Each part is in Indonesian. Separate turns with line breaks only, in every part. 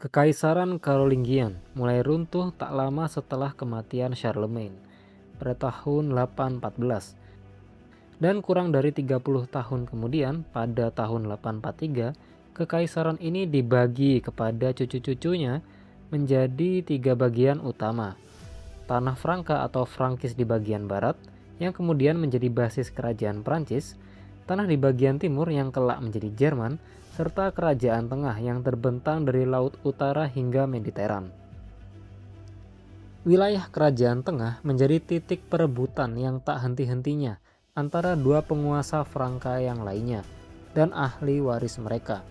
Kekaisaran Carolingian mulai runtuh tak lama setelah kematian Charlemagne pada tahun 814, dan kurang dari 30 tahun kemudian pada tahun 843 kekaisaran ini dibagi kepada cucu-cucunya menjadi tiga bagian utama. Tanah Franka atau Frankis di bagian barat yang kemudian menjadi basis kerajaan Prancis, tanah di bagian timur yang kelak menjadi Jerman, serta kerajaan tengah yang terbentang dari Laut Utara hingga Mediteran. Wilayah kerajaan tengah menjadi titik perebutan yang tak henti-hentinya antara dua penguasa Franka yang lainnya dan ahli waris mereka.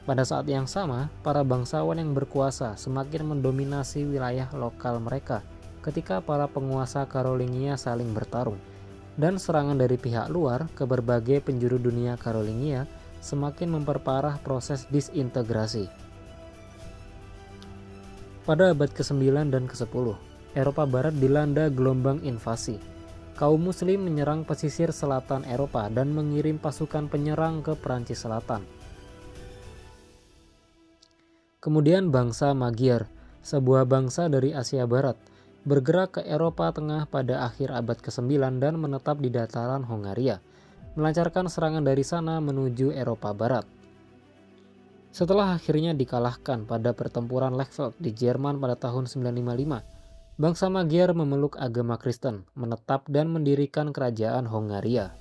Pada saat yang sama, para bangsawan yang berkuasa semakin mendominasi wilayah lokal mereka ketika para penguasa Carolingia saling bertarung, dan serangan dari pihak luar ke berbagai penjuru dunia Carolingia semakin memperparah proses disintegrasi. Pada abad ke-9 dan ke-10, Eropa Barat dilanda gelombang invasi. Kaum Muslim menyerang pesisir selatan Eropa dan mengirim pasukan penyerang ke Prancis Selatan. Kemudian bangsa Magyar, sebuah bangsa dari Asia Barat, bergerak ke Eropa Tengah pada akhir abad ke-9 dan menetap di dataran Hongaria, melancarkan serangan dari sana menuju Eropa Barat. Setelah akhirnya dikalahkan pada pertempuran Lechfeld di Jerman pada tahun 955, bangsa Magyar memeluk agama Kristen, menetap dan mendirikan kerajaan Hongaria.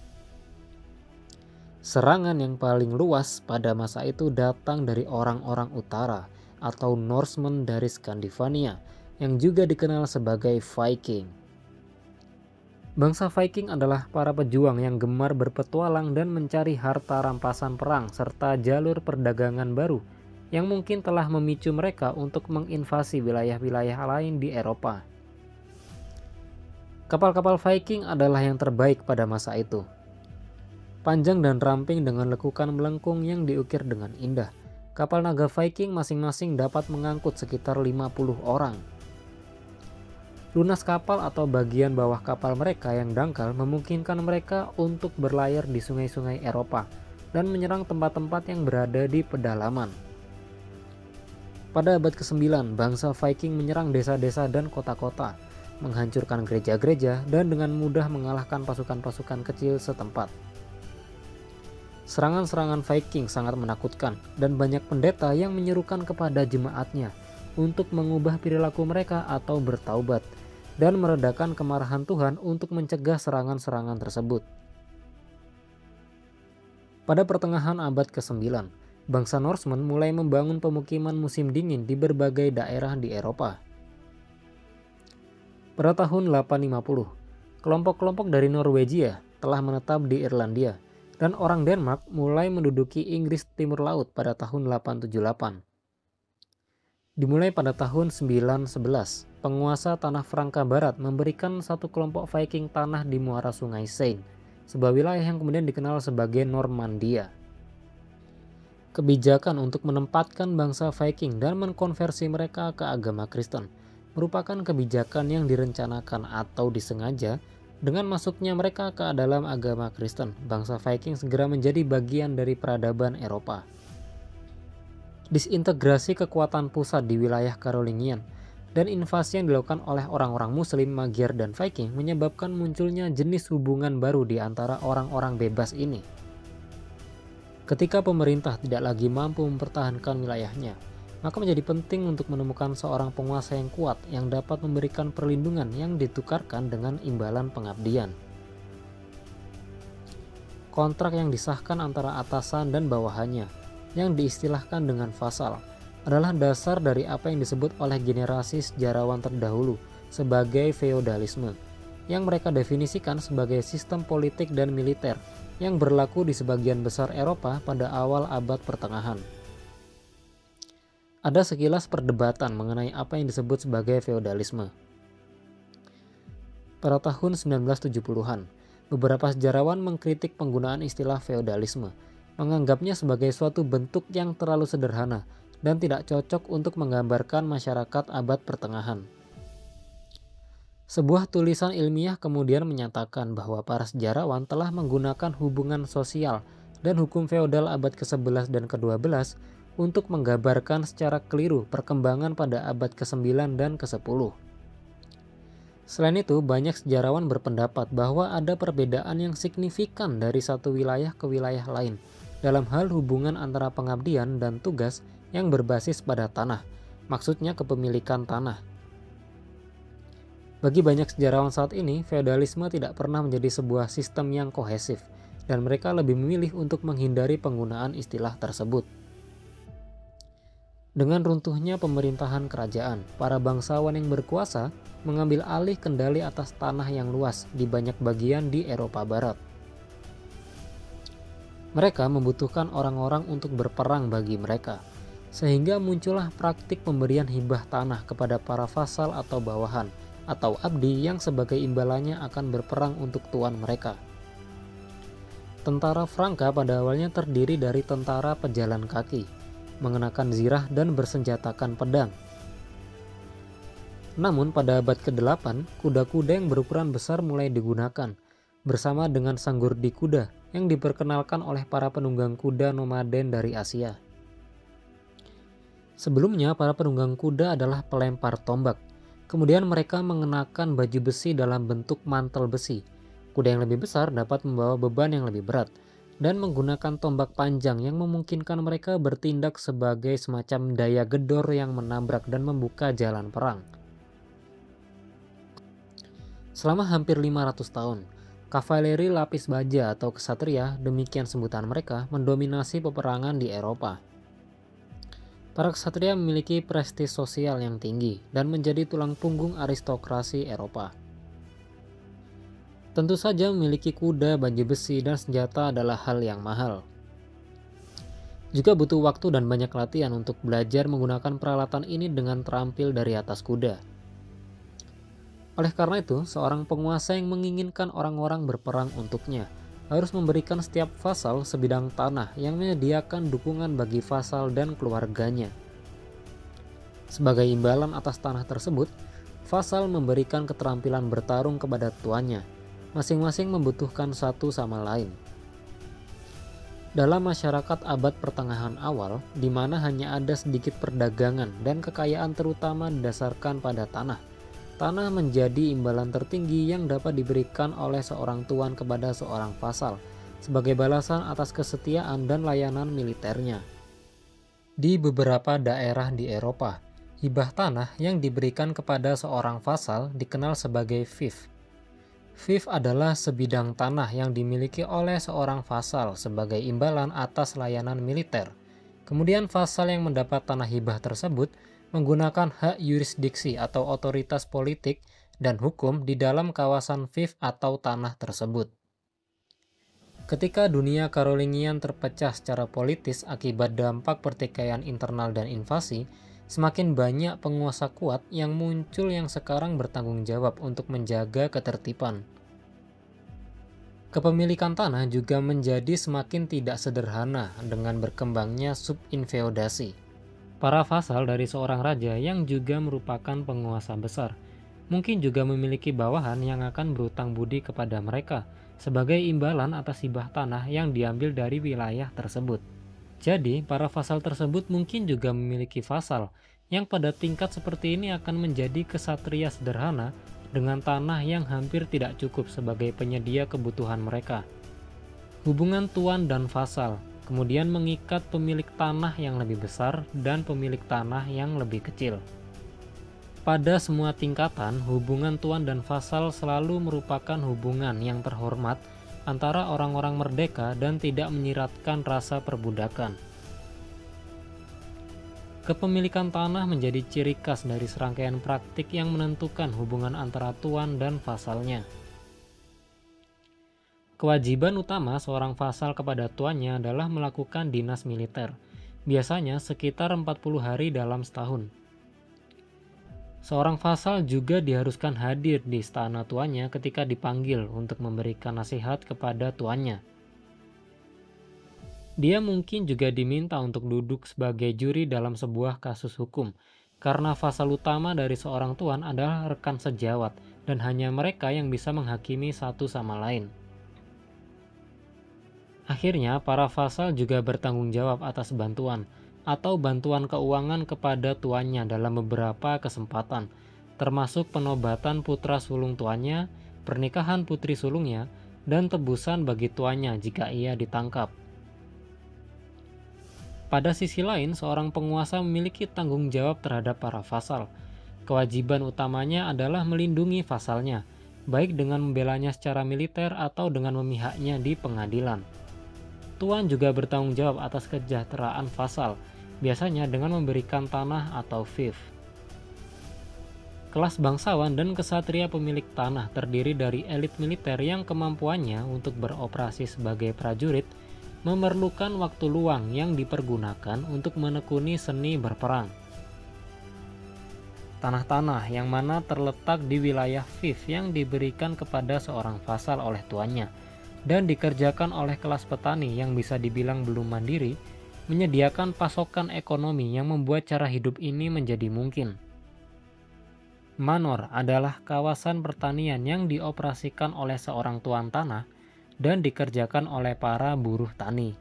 Serangan yang paling luas pada masa itu datang dari orang-orang utara atau Norsemen dari Skandinavia yang juga dikenal sebagai Viking. Bangsa Viking adalah para pejuang yang gemar berpetualang dan mencari harta rampasan perang serta jalur perdagangan baru yang mungkin telah memicu mereka untuk menginvasi wilayah-wilayah lain di Eropa. Kapal-kapal Viking adalah yang terbaik pada masa itu. Panjang dan ramping dengan lekukan melengkung yang diukir dengan indah, kapal naga Viking masing-masing dapat mengangkut sekitar 50 orang. Lunas kapal atau bagian bawah kapal mereka yang dangkal memungkinkan mereka untuk berlayar di sungai-sungai Eropa dan menyerang tempat-tempat yang berada di pedalaman. Pada abad ke-9, bangsa Viking menyerang desa-desa dan kota-kota, menghancurkan gereja-gereja, dan dengan mudah mengalahkan pasukan-pasukan kecil setempat. Serangan-serangan Viking sangat menakutkan, dan banyak pendeta yang menyerukan kepada jemaatnya untuk mengubah perilaku mereka atau bertaubat, dan meredakan kemarahan Tuhan untuk mencegah serangan-serangan tersebut. Pada pertengahan abad ke-9, bangsa Norsemen mulai membangun pemukiman musim dingin di berbagai daerah di Eropa. Pada tahun 850, kelompok-kelompok dari Norwegia telah menetap di Irlandia, dan orang Denmark mulai menduduki Inggris Timur Laut pada tahun 878. Dimulai pada tahun 911, penguasa tanah Franka Barat memberikan satu kelompok Viking tanah di muara sungai Seine, sebuah wilayah yang kemudian dikenal sebagai Normandia. Kebijakan untuk menempatkan bangsa Viking dan mengkonversi mereka ke agama Kristen merupakan kebijakan yang direncanakan atau disengaja. Dengan masuknya mereka ke dalam agama Kristen, bangsa Viking segera menjadi bagian dari peradaban Eropa. Disintegrasi kekuatan pusat di wilayah Carolingian dan invasi yang dilakukan oleh orang-orang Muslim, Magyar, dan Viking menyebabkan munculnya jenis hubungan baru di antara orang-orang bebas ini. Ketika pemerintah tidak lagi mampu mempertahankan wilayahnya, maka menjadi penting untuk menemukan seorang penguasa yang kuat yang dapat memberikan perlindungan yang ditukarkan dengan imbalan pengabdian. Kontrak yang disahkan antara atasan dan bawahannya, yang diistilahkan dengan vasal, adalah dasar dari apa yang disebut oleh generasi sejarawan terdahulu sebagai feodalisme, yang mereka definisikan sebagai sistem politik dan militer yang berlaku di sebagian besar Eropa pada awal abad pertengahan. Ada sekilas perdebatan mengenai apa yang disebut sebagai feodalisme. Pada tahun 1970-an, beberapa sejarawan mengkritik penggunaan istilah feodalisme, menganggapnya sebagai suatu bentuk yang terlalu sederhana dan tidak cocok untuk menggambarkan masyarakat abad pertengahan. Sebuah tulisan ilmiah kemudian menyatakan bahwa para sejarawan telah menggunakan hubungan sosial dan hukum feodal abad ke-11 dan ke-12 untuk menggambarkan secara keliru perkembangan pada abad ke-9 dan ke-10. Selain itu, banyak sejarawan berpendapat bahwa ada perbedaan yang signifikan dari satu wilayah ke wilayah lain dalam hal hubungan antara pengabdian dan tugas yang berbasis pada tanah, maksudnya kepemilikan tanah. Bagi banyak sejarawan saat ini, feodalisme tidak pernah menjadi sebuah sistem yang kohesif, dan mereka lebih memilih untuk menghindari penggunaan istilah tersebut. Dengan runtuhnya pemerintahan kerajaan, para bangsawan yang berkuasa mengambil alih kendali atas tanah yang luas di banyak bagian di Eropa Barat. Mereka membutuhkan orang-orang untuk berperang bagi mereka, sehingga muncullah praktik pemberian hibah tanah kepada para vasal atau bawahan, atau abdi yang sebagai imbalannya akan berperang untuk tuan mereka. Tentara Franka pada awalnya terdiri dari tentara pejalan kaki, mengenakan zirah dan bersenjatakan pedang. Namun pada abad ke-8, kuda-kuda yang berukuran besar mulai digunakan, bersama dengan sanggurdi kuda yang diperkenalkan oleh para penunggang kuda nomaden dari Asia. Sebelumnya, para penunggang kuda adalah pelempar tombak. Kemudian mereka mengenakan baju besi dalam bentuk mantel besi. Kuda yang lebih besar dapat membawa beban yang lebih berat, dan menggunakan tombak panjang yang memungkinkan mereka bertindak sebagai semacam daya gedor yang menabrak dan membuka jalan perang. Selama hampir 500 tahun, kavaleri lapis baja atau ksatria, demikian sebutan mereka, mendominasi peperangan di Eropa. Para ksatria memiliki prestis sosial yang tinggi dan menjadi tulang punggung aristokrasi Eropa. Tentu saja memiliki kuda, baju besi, dan senjata adalah hal yang mahal. Juga butuh waktu dan banyak latihan untuk belajar menggunakan peralatan ini dengan terampil dari atas kuda. Oleh karena itu, seorang penguasa yang menginginkan orang-orang berperang untuknya harus memberikan setiap vasal sebidang tanah yang menyediakan dukungan bagi vasal dan keluarganya. Sebagai imbalan atas tanah tersebut, vasal memberikan keterampilan bertarung kepada tuannya. Masing-masing membutuhkan satu sama lain. Dalam masyarakat abad pertengahan awal, di mana hanya ada sedikit perdagangan dan kekayaan terutama didasarkan pada tanah, tanah menjadi imbalan tertinggi yang dapat diberikan oleh seorang tuan kepada seorang vasal sebagai balasan atas kesetiaan dan layanan militernya. Di beberapa daerah di Eropa, hibah tanah yang diberikan kepada seorang vasal dikenal sebagai fief. Fief adalah sebidang tanah yang dimiliki oleh seorang vasal sebagai imbalan atas layanan militer. Kemudian vasal yang mendapat tanah hibah tersebut menggunakan hak yurisdiksi atau otoritas politik dan hukum di dalam kawasan fief atau tanah tersebut. Ketika dunia Karolingian terpecah secara politis akibat dampak pertikaian internal dan invasi, semakin banyak penguasa kuat yang muncul yang sekarang bertanggung jawab untuk menjaga ketertiban. Kepemilikan tanah juga menjadi semakin tidak sederhana dengan berkembangnya subinfeodasi. Para vasal dari seorang raja yang juga merupakan penguasa besar, mungkin juga memiliki bawahan yang akan berutang budi kepada mereka sebagai imbalan atas hibah tanah yang diambil dari wilayah tersebut. Jadi, para vasal tersebut mungkin juga memiliki vasal yang pada tingkat seperti ini akan menjadi ksatria sederhana dengan tanah yang hampir tidak cukup sebagai penyedia kebutuhan mereka. Hubungan tuan dan vasal kemudian mengikat pemilik tanah yang lebih besar dan pemilik tanah yang lebih kecil. Pada semua tingkatan, hubungan tuan dan vasal selalu merupakan hubungan yang terhormat antara orang-orang merdeka dan tidak menyiratkan rasa perbudakan. Kepemilikan tanah menjadi ciri khas dari serangkaian praktik yang menentukan hubungan antara tuan dan vasalnya. Kewajiban utama seorang vasal kepada tuannya adalah melakukan dinas militer, biasanya sekitar 40 hari dalam setahun. Seorang vasal juga diharuskan hadir di istana tuannya ketika dipanggil untuk memberikan nasihat kepada tuannya. Dia mungkin juga diminta untuk duduk sebagai juri dalam sebuah kasus hukum, karena vasal utama dari seorang tuan adalah rekan sejawat, dan hanya mereka yang bisa menghakimi satu sama lain. Akhirnya, para vasal juga bertanggung jawab atas bantuan, atau bantuan keuangan kepada tuannya dalam beberapa kesempatan, termasuk penobatan putra sulung tuannya, pernikahan putri sulungnya, dan tebusan bagi tuannya jika ia ditangkap. Pada sisi lain, seorang penguasa memiliki tanggung jawab terhadap para vasal. Kewajiban utamanya adalah melindungi vasalnya, baik dengan membelanya secara militer atau dengan memihaknya di pengadilan. Tuan juga bertanggung jawab atas kesejahteraan vasal, biasanya dengan memberikan tanah atau fief. Kelas bangsawan dan kesatria pemilik tanah terdiri dari elit militer yang kemampuannya untuk beroperasi sebagai prajurit memerlukan waktu luang yang dipergunakan untuk menekuni seni berperang. Tanah-tanah yang mana terletak di wilayah fief yang diberikan kepada seorang vasal oleh tuannya dan dikerjakan oleh kelas petani yang bisa dibilang belum mandiri, menyediakan pasokan ekonomi yang membuat cara hidup ini menjadi mungkin. Manor adalah kawasan pertanian yang dioperasikan oleh seorang tuan tanah dan dikerjakan oleh para buruh tani.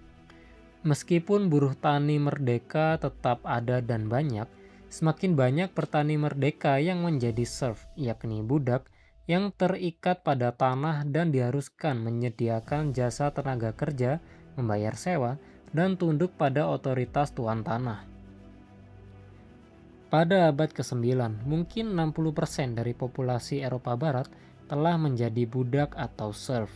Meskipun buruh tani merdeka tetap ada dan banyak, semakin banyak petani merdeka yang menjadi serf, yakni budak, yang terikat pada tanah dan diharuskan menyediakan jasa tenaga kerja, membayar sewa, dan tunduk pada otoritas tuan tanah. Pada abad ke-9, mungkin 60% dari populasi Eropa Barat telah menjadi budak atau serf.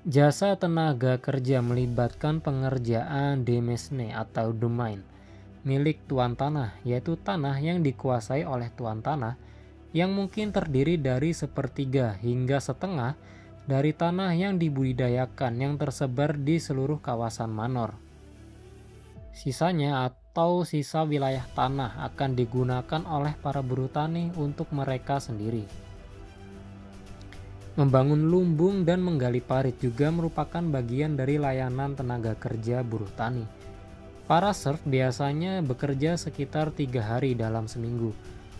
Jasa tenaga kerja melibatkan pengerjaan demesne atau domain, milik tuan tanah, yaitu tanah yang dikuasai oleh tuan tanah, yang mungkin terdiri dari sepertiga hingga setengah dari tanah yang dibudidayakan yang tersebar di seluruh kawasan manor. Sisanya atau sisa wilayah tanah akan digunakan oleh para buruh tani untuk mereka sendiri. Membangun lumbung dan menggali parit juga merupakan bagian dari layanan tenaga kerja buruh tani. Para serf biasanya bekerja sekitar 3 hari dalam seminggu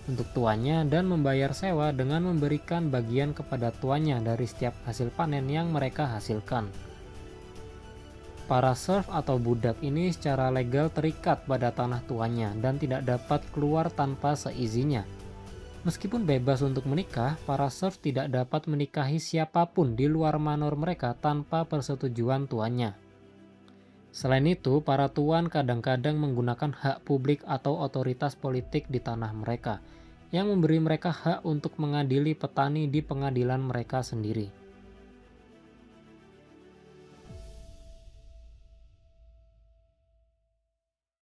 untuk tuannya dan membayar sewa dengan memberikan bagian kepada tuannya dari setiap hasil panen yang mereka hasilkan. Para serf atau budak ini secara legal terikat pada tanah tuannya dan tidak dapat keluar tanpa seizinnya. Meskipun bebas untuk menikah, para serf tidak dapat menikahi siapapun di luar manor mereka tanpa persetujuan tuannya. Selain itu, para tuan kadang-kadang menggunakan hak publik atau otoritas politik di tanah mereka, yang memberi mereka hak untuk mengadili petani di pengadilan mereka sendiri.